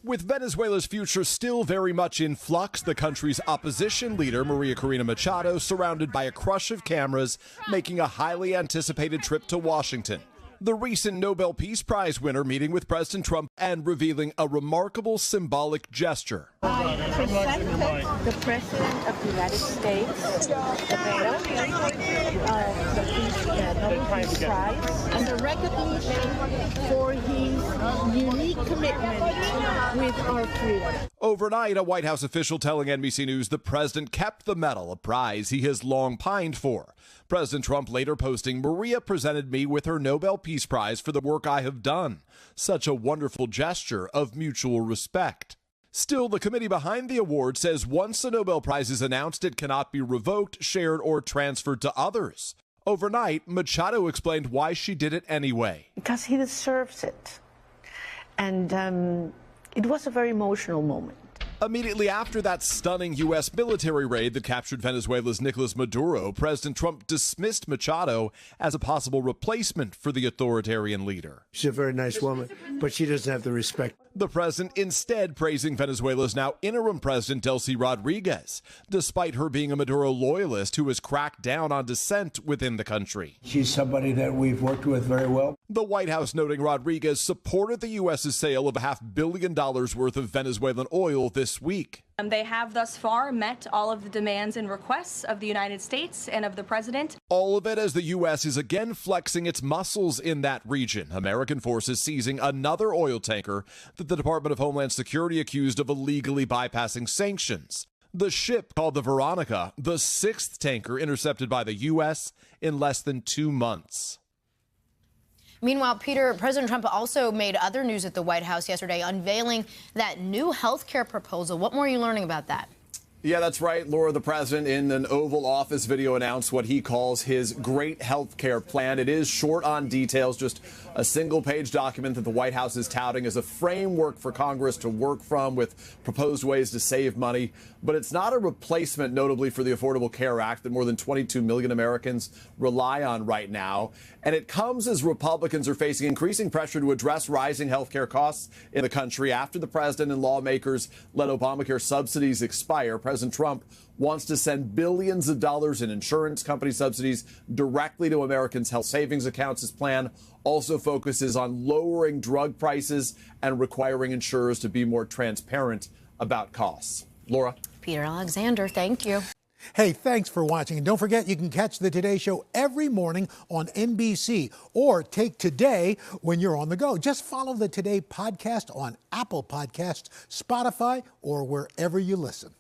With Venezuela's future still very much in flux, the country's opposition leader, María Corina Machado, surrounded by a crush of cameras, making a highly anticipated trip to Washington. The recent Nobel Peace Prize winner meeting with President Trump and revealing a remarkable symbolic gesture. I present the President of the United States, the medal, the Nobel Peace Prize, and the recognition for his unique commitment with our freedom. Overnight, a White House official telling NBC News the president kept the medal, a prize he has long pined for. President Trump later posting, "Maria presented me with her Nobel Peace Prize for the work I have done. Such a wonderful gesture of mutual respect." Still, the committee behind the award says once a Nobel Prize is announced, it cannot be revoked, shared, or transferred to others. Overnight, Machado explained why she did it anyway. Because he deserves it. And it was a very emotional moment. Immediately after that stunning U.S. military raid that captured Venezuela's Nicolas Maduro, President Trump dismissed Machado as a possible replacement for the authoritarian leader. She's a very nice woman, but she doesn't have the respect. The president instead praising Venezuela's now interim president, Delcy Rodriguez, despite her being a Maduro loyalist who has cracked down on dissent within the country. She's somebody that we've worked with very well. The White House noting Rodriguez supported the U.S.'s sale of $500 million worth of Venezuelan oil this week. They have thus far met all of the demands and requests of the United States and of the president. All of it as the U.S. is again flexing its muscles in that region. American forces seizing another oil tanker that the Department of Homeland Security accused of illegally bypassing sanctions. The ship, called the Veronica, the sixth tanker intercepted by the U.S. in less than 2 months. Meanwhile, Peter, President Trump also made other news at the White House yesterday, unveiling that new health care proposal. What more are you learning about that? Yeah, that's right, Laura. The president in an Oval Office video announced what he calls his great health care plan. It is short on details, just a single-page document that the White House is touting as a framework for Congress to work from with proposed ways to save money. But it's not a replacement, notably, for the Affordable Care Act that more than 22 million Americans rely on right now. And it comes as Republicans are facing increasing pressure to address rising health care costs in the country after the president and lawmakers let Obamacare subsidies expire. President Trump wants to send billions of dollars in insurance company subsidies directly to Americans' health savings accounts. His plan also focuses on lowering drug prices and requiring insurers to be more transparent about costs. Laura? Peter Alexander, thank you. Hey, thanks for watching. And don't forget, you can catch the Today Show every morning on NBC or take Today when you're on the go. Just follow the Today podcast on Apple Podcasts, Spotify, or wherever you listen.